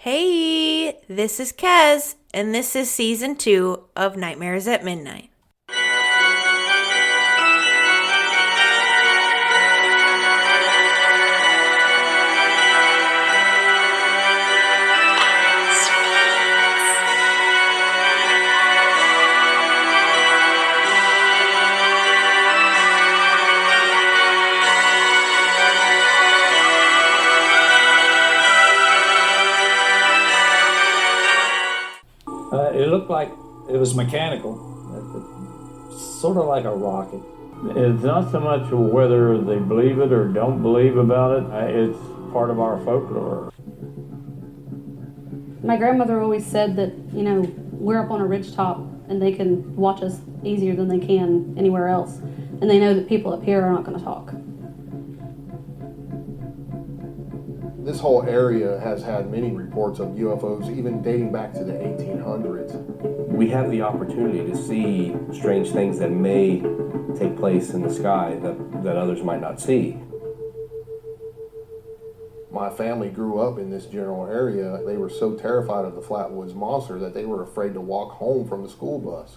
Hey, this is Kez, and this is season 2 of Nightmares at Midnight. It looked like it was mechanical, sort of like a rocket. It's not so much whether they believe it or don't believe about it. It's part of our folklore. My grandmother always said that, we're up on a ridgetop and they can watch us easier than they can anywhere else. And they know that people up here are not going to talk. This whole area has had many reports of UFOs, even dating back to the 1800s. We have the opportunity to see strange things that may take place in the sky that others might not see. My family grew up in this general area. They were so terrified of the Flatwoods Monster that they were afraid to walk home from the school bus.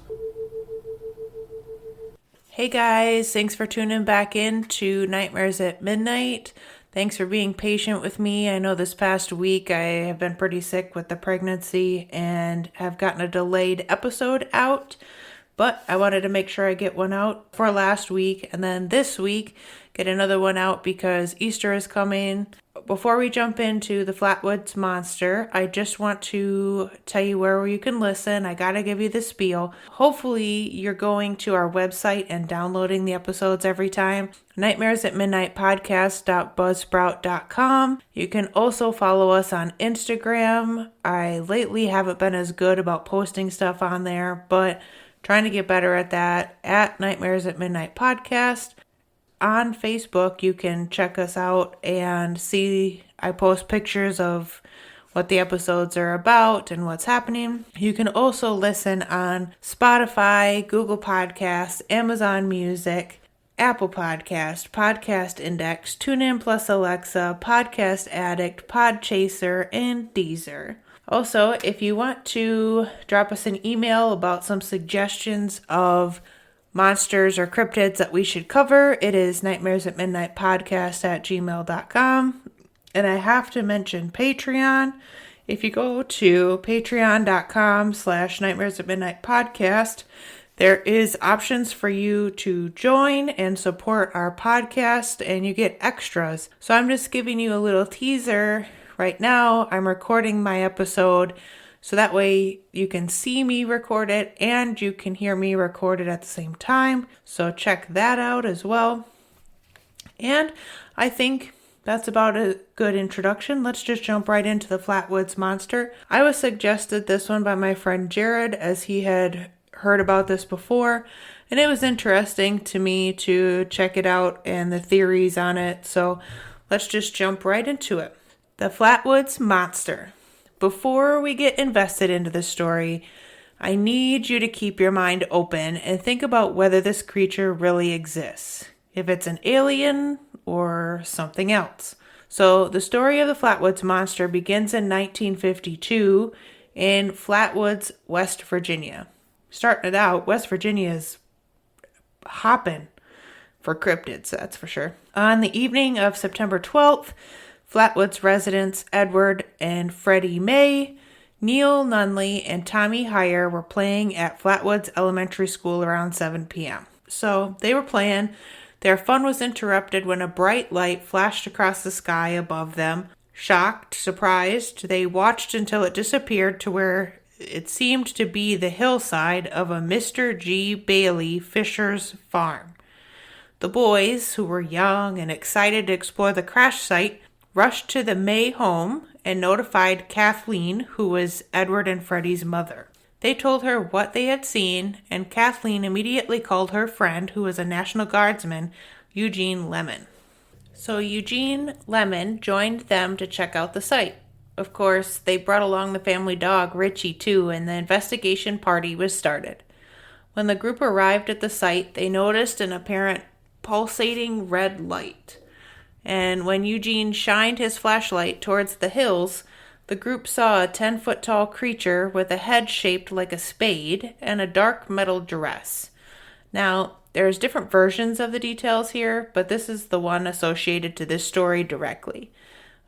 Hey guys, thanks for tuning back in to Nightmares at Midnight. Thanks for being patient with me. I know this past week I have been pretty sick with the pregnancy and have gotten a delayed episode out, but I wanted to make sure I get one out for last week and then this week get another one out because Easter is coming. Before we jump into the Flatwoods Monster, I just want to tell you where you can listen. I gotta give you the spiel. Hopefully you're going to our website and downloading the episodes every time. Nightmares at Midnight podcast.buzzsprout.com. You can also follow us on Instagram. I lately haven't been as good about posting stuff on there, but trying to get better at that. At Nightmares at Midnight podcast. On Facebook, you can check us out and see I post pictures of what the episodes are about and what's happening. You can also listen on Spotify, Google Podcasts, Amazon Music, Apple Podcast, Podcast Index, TuneIn Plus Alexa, Podcast Addict, Podchaser, and Deezer. Also, if you want to drop us an email about some suggestions of monsters or cryptids that we should cover, it is nightmaresatmidnightpodcast@gmail.com. And I have to mention Patreon. If you go to patreon.com/nightmaresatmidnightpodcast, there is options for you to join and support our podcast and you get extras. So I'm just giving you a little teaser. Right now, I'm recording my episode so that way you can see me record it and you can hear me record it at the same time. So check that out as well. And I think that's about a good introduction. Let's just jump right into the Flatwoods Monster. I was suggested this one by my friend Jared as he had heard about this before. And it was interesting to me to check it out and the theories on it. So let's just jump right into it. The Flatwoods Monster. Before we get invested into the story, I need you to keep your mind open and think about whether this creature really exists, if it's an alien or something else. So the story of the Flatwoods Monster begins in 1952 in Flatwoods, West Virginia. Starting it out, West Virginia is hopping for cryptids, that's for sure. On the evening of September 12th, Flatwoods residents Edward and Freddie May, Neil Nunley, and Tommy Heyer were playing at Flatwoods Elementary School around 7 p.m. So they were playing. Their fun was interrupted when a bright light flashed across the sky above them. Shocked, surprised, they watched until it disappeared to where it seemed to be the hillside of a Mr. G. Bailey Fisher's farm. The boys, who were young and excited to explore the crash site, rushed to the May home and notified Kathleen, who was Edward and Freddie's mother. They told her what they had seen, and Kathleen immediately called her friend, who was a National Guardsman, Eugene Lemon. So Eugene Lemon joined them to check out the site. Of course, they brought along the family dog, Richie, too, and the investigation party was started. When the group arrived at the site, they noticed an apparent pulsating red light. And when Eugene shined his flashlight towards the hills, The group saw a 10-foot tall creature with a head shaped like a spade and a dark metal dress. Now, there's different versions of the details here, but this is the one associated to this story directly.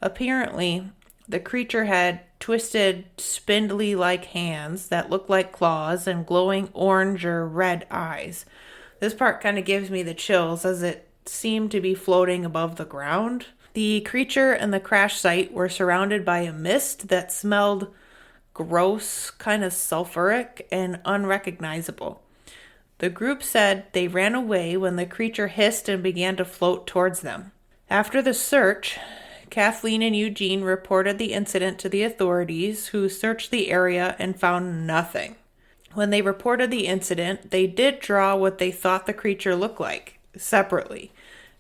Apparently, the creature had twisted, spindly-like hands that looked like claws and glowing orange or red eyes. This part kind of gives me the chills as it seemed to be floating above the ground. The creature and the crash site were surrounded by a mist that smelled gross, kind of sulfuric, and unrecognizable. The group said they ran away when the creature hissed and began to float towards them. After the search, Kathleen and Eugene reported the incident to the authorities, who searched the area and found nothing. When they reported the incident, they did draw what they thought the creature looked like, separately.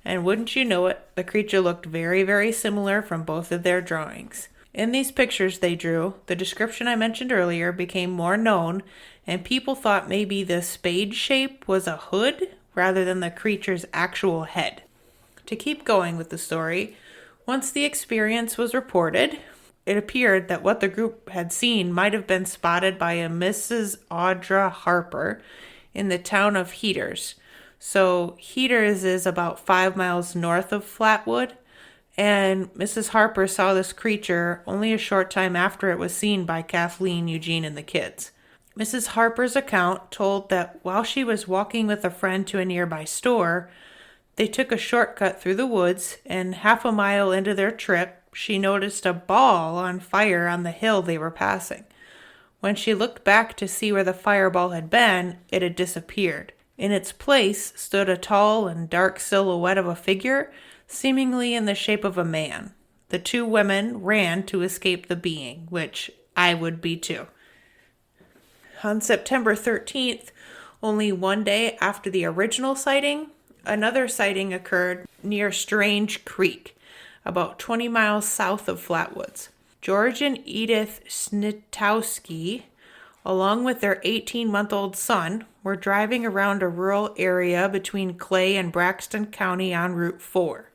And wouldn't you know it, the creature looked very, very similar from both of their drawings. In these pictures they drew, the description I mentioned earlier became more known, and people thought maybe the spade shape was a hood rather than the creature's actual head. To keep going with the story, once the experience was reported, it appeared that what the group had seen might have been spotted by a Mrs. Audra Harper in the town of Heaters. So Heaters is about 5 miles north of Flatwood, and Mrs. Harper saw this creature only a short time after it was seen by Kathleen, Eugene, and the kids. Mrs. Harper's account told that while she was walking with a friend to a nearby store, they took a shortcut through the woods, and half a mile into their trip, she noticed a ball on fire on the hill they were passing. When she looked back to see where the fireball had been, it had disappeared. In its place stood a tall and dark silhouette of a figure, seemingly in the shape of a man. The two women ran to escape the being, which I would be too. On September 13th, only one day after the original sighting, another sighting occurred near Strange Creek, about 20 miles south of Flatwoods. George and Edith Snitowski, along with their 18-month-old son, were driving around a rural area between Clay and Braxton County on Route 4.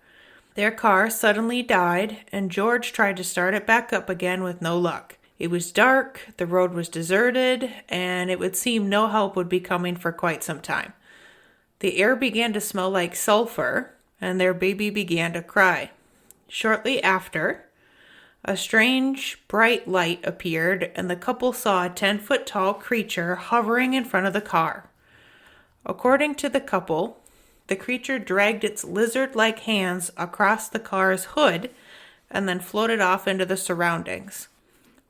Their car suddenly died, and George tried to start it back up again with no luck. It was dark, the road was deserted, and it would seem no help would be coming for quite some time. The air began to smell like sulfur, and their baby began to cry. Shortly after, a strange, bright light appeared, and the couple saw a 10-foot tall creature hovering in front of the car. According to the couple, the creature dragged its lizard-like hands across the car's hood and then floated off into the surroundings.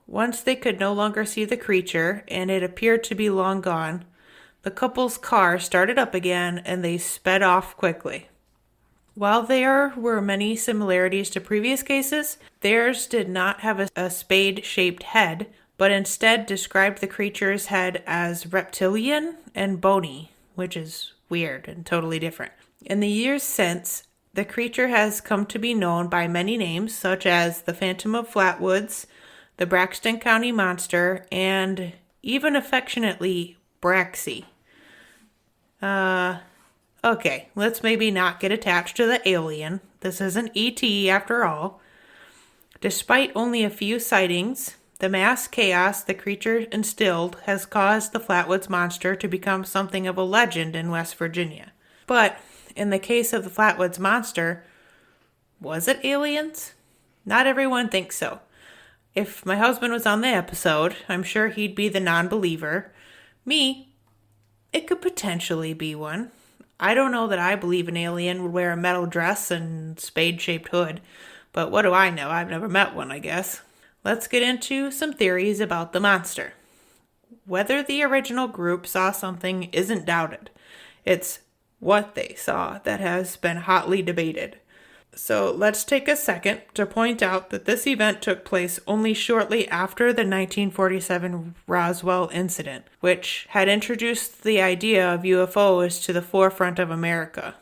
Once they could no longer see the creature, and it appeared to be long gone, the couple's car started up again and they sped off quickly. While there were many similarities to previous cases, theirs did not have a spade-shaped head, but instead described the creature's head as reptilian and bony, which is weird and totally different. In the years since, the creature has come to be known by many names, such as the Phantom of Flatwoods, the Braxton County Monster, and even affectionately, Braxy. Okay, let's maybe not get attached to the alien. This isn't E.T. after all. Despite only a few sightings, the mass chaos the creature instilled has caused the Flatwoods Monster to become something of a legend in West Virginia. But in the case of the Flatwoods Monster, was it aliens? Not everyone thinks so. If my husband was on the episode, I'm sure he'd be the non-believer. Me, it could potentially be one. I don't know that I believe an alien would wear a metal dress and spade-shaped hood, but what do I know? I've never met one, I guess. Let's get into some theories about the monster. Whether the original group saw something isn't doubted. It's what they saw that has been hotly debated. So let's take a second to point out that this event took place only shortly after the 1947 Roswell incident, which had introduced the idea of UFOs to the forefront of America.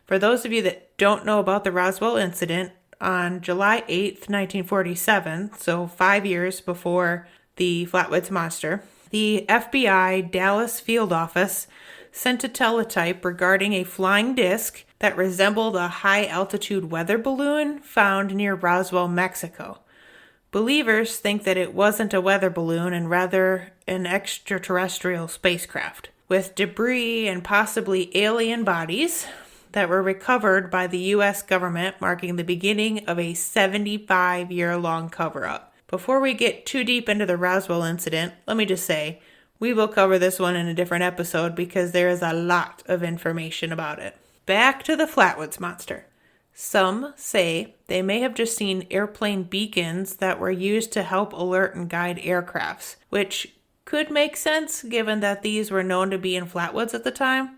For those of you that don't know about the Roswell incident, on July 8th, 1947, so 5 years before the Flatwoods Monster, the FBI Dallas Field Office sent a teletype regarding a flying disc that resembled a high-altitude weather balloon found near Roswell, Mexico. Believers think that it wasn't a weather balloon and rather an extraterrestrial spacecraft, with debris and possibly alien bodies that were recovered by the U.S. government, marking the beginning of a 75-year-long cover-up. Before we get too deep into the Roswell incident, let me just say, we will cover this one in a different episode because there is a lot of information about it. Back to the Flatwoods Monster. Some say they may have just seen airplane beacons that were used to help alert and guide aircrafts, which could make sense given that these were known to be in Flatwoods at the time.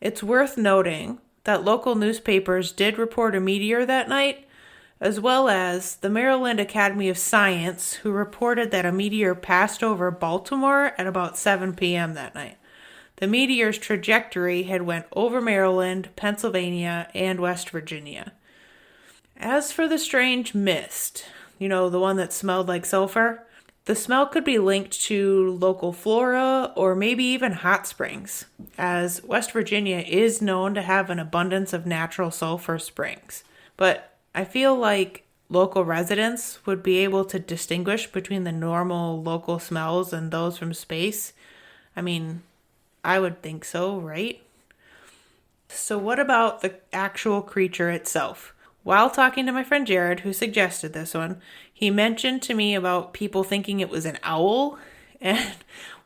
It's worth noting that local newspapers did report a meteor that night, as well as the Maryland Academy of Science, who reported that a meteor passed over Baltimore at about 7 p.m. that night. The meteor's trajectory had went over Maryland, Pennsylvania, and West Virginia. As for the strange mist, the one that smelled like sulfur, the smell could be linked to local flora or maybe even hot springs, as West Virginia is known to have an abundance of natural sulfur springs. But I feel like local residents would be able to distinguish between the normal local smells and those from space. I mean, I would think so, right? So what about the actual creature itself? While talking to my friend Jared, who suggested this one, he mentioned to me about people thinking it was an owl. And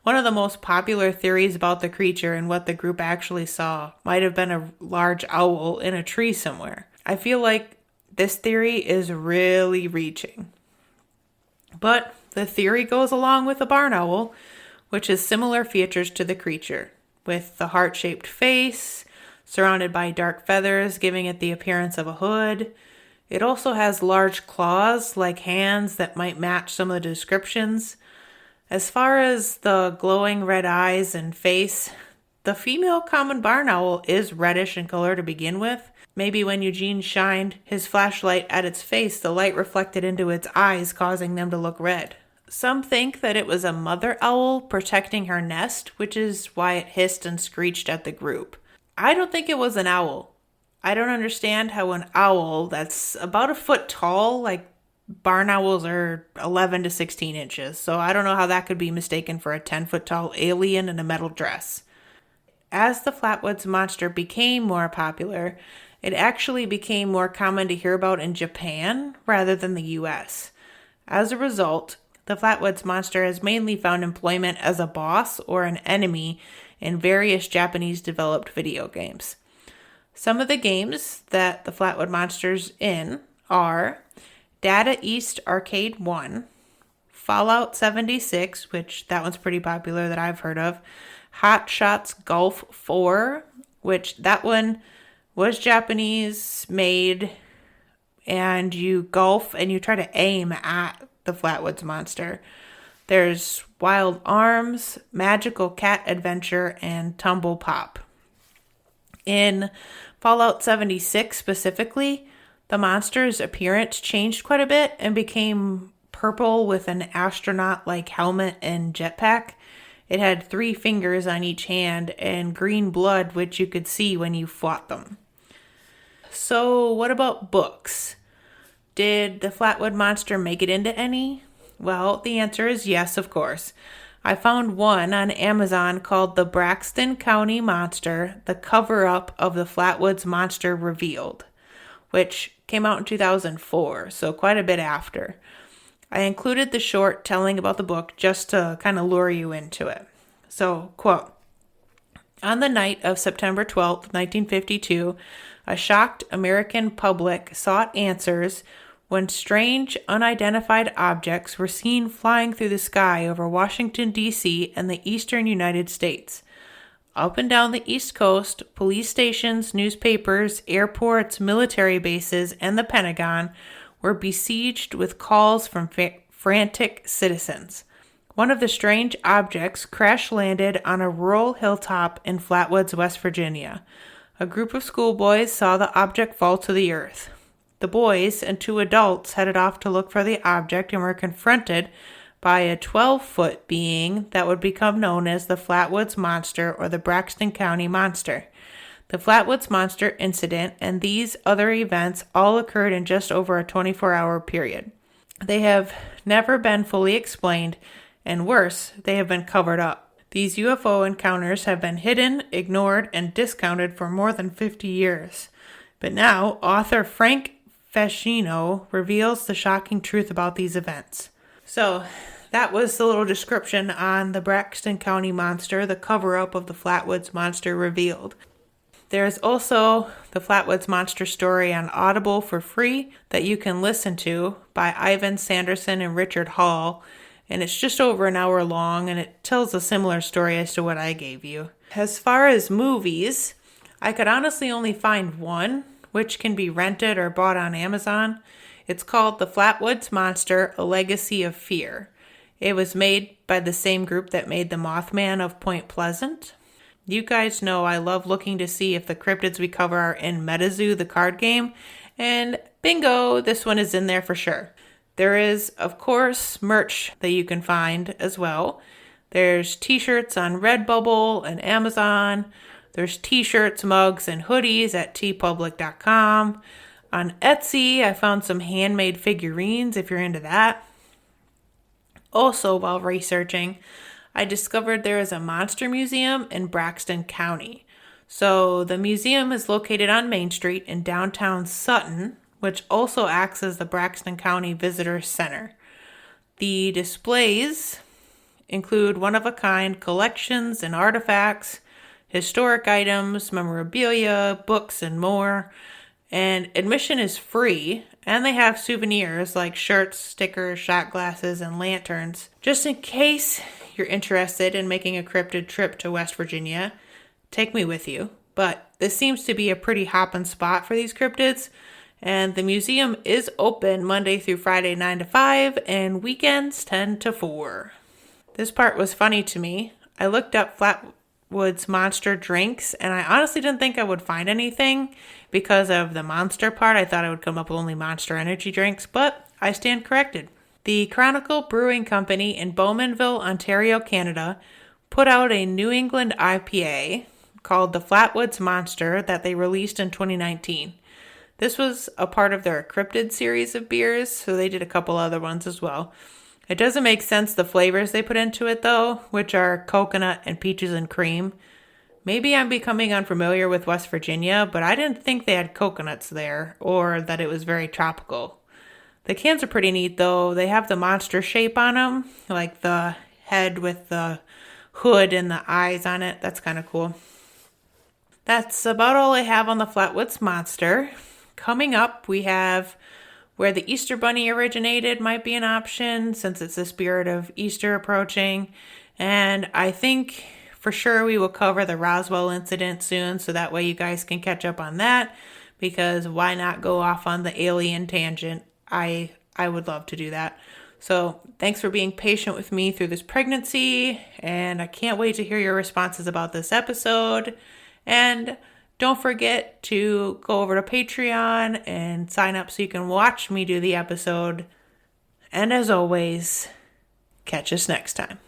one of the most popular theories about the creature and what the group actually saw might have been a large owl in a tree somewhere. I feel like this theory is really reaching. But the theory goes along with a barn owl, which has similar features to the creature, with the heart-shaped face, surrounded by dark feathers, giving it the appearance of a hood. It also has large claws, like hands, that might match some of the descriptions. As far as the glowing red eyes and face, the female common barn owl is reddish in color to begin with. Maybe when Eugene shined his flashlight at its face, the light reflected into its eyes, causing them to look red. Some think that it was a mother owl protecting her nest, which is why it hissed and screeched at the group. I don't think it was an owl. I don't understand how an owl that's about a foot tall, like barn owls are 11 to 16 inches, so I don't know how that could be mistaken for a 10-foot tall alien in a metal dress. As the Flatwoods Monster became more popular, it actually became more common to hear about in Japan rather than the US. As a result, the Flatwoods Monster has mainly found employment as a boss or an enemy in various Japanese-developed video games. Some of the games that the Flatwood Monster's in are Data East Arcade 1, Fallout 76, which that one's pretty popular that I've heard of, Hot Shots Golf 4, which that one was Japanese made, and you golf and you try to aim at the Flatwoods Monster. There's Wild Arms, Magical Cat Adventure, and Tumble Pop. In Fallout 76 specifically, the monster's appearance changed quite a bit and became purple with an astronaut-like helmet and jetpack. It had 3 fingers on each hand and green blood, which you could see when you fought them. So what about books? Did the Flatwood Monster make it into any? Well, the answer is yes, of course. I found one on Amazon called The Braxton County Monster, the cover-up of the Flatwoods Monster Revealed, which came out in 2004, so quite a bit after. I included the short telling about the book just to kind of lure you into it. So, quote, on the night of September 12th, 1952, a shocked American public sought answers when strange, unidentified objects were seen flying through the sky over Washington, D.C. and the eastern United States. Up and down the East Coast, police stations, newspapers, airports, military bases, and the Pentagon were besieged with calls from frantic citizens. One of the strange objects crash-landed on a rural hilltop in Flatwoods, West Virginia. A group of schoolboys saw the object fall to the earth. The boys and 2 adults headed off to look for the object and were confronted by a 12-foot being that would become known as the Flatwoods Monster or the Braxton County Monster. The Flatwoods Monster incident and these other events all occurred in just over a 24-hour period. They have never been fully explained, and worse, they have been covered up. These UFO encounters have been hidden, ignored, and discounted for more than 50 years. But now, author Frank Fascino reveals the shocking truth about these events. So, that was the little description on the Braxton County Monster, the cover-up of the Flatwoods Monster revealed. There's also the Flatwoods Monster story on Audible for free that you can listen to by Ivan Sanderson and Richard Hall, and it's just over an hour long, and it tells a similar story as to what I gave you. As far as movies, I could honestly only find one, which can be rented or bought on Amazon. It's called The Flatwoods Monster, A Legacy of Fear. It was made by the same group that made The Mothman of Point Pleasant. You guys know I love looking to see if the cryptids we cover are in MetaZoo, the card game, and bingo, this one is in there for sure. There is, of course, merch that you can find as well. There's t-shirts on Redbubble and Amazon. There's t-shirts, mugs, and hoodies at tpublic.com. On Etsy, I found some handmade figurines if you're into that. Also, while researching, I discovered there is a monster museum in Braxton County. So the museum is located on Main Street in downtown Sutton, which also acts as the Braxton County Visitor Center. The displays include one-of-a-kind collections and artifacts, historic items, memorabilia, books, and more. And admission is free, and they have souvenirs like shirts, stickers, shot glasses, and lanterns. Just in case you're interested in making a cryptid trip to West Virginia, take me with you. But this seems to be a pretty hopping spot for these cryptids, and the museum is open Monday through Friday 9 to 5 and weekends 10 to 4. This part was funny to me. I looked up Flatwoods Monster drinks, and I honestly didn't think I would find anything because of the monster part. I thought I would come up with only Monster Energy drinks, but I stand corrected. The Chronicle Brewing Company in Bowmanville, Ontario, Canada, put out a New England IPA called the Flatwoods Monster that they released in 2019. This was a part of their Cryptid series of beers, so they did a couple other ones as well. It doesn't make sense the flavors they put into it though, which are coconut and peaches and cream. Maybe I'm becoming unfamiliar with West Virginia, but I didn't think they had coconuts there or that it was very tropical. The cans are pretty neat though. They have the monster shape on them, like the head with the hood and the eyes on it. That's kind of cool. That's about all I have on the Flatwoods Monster. Coming up, we have where the Easter Bunny originated might be an option since it's the spirit of Easter approaching. And I think for sure we will cover the Roswell incident soon, so that way you guys can catch up on that, because why not go off on the alien tangent? I would love to do that. So thanks for being patient with me through this pregnancy, and I can't wait to hear your responses about this episode. And don't forget to go over to Patreon and sign up so you can watch me do the episode. And as always, catch us next time.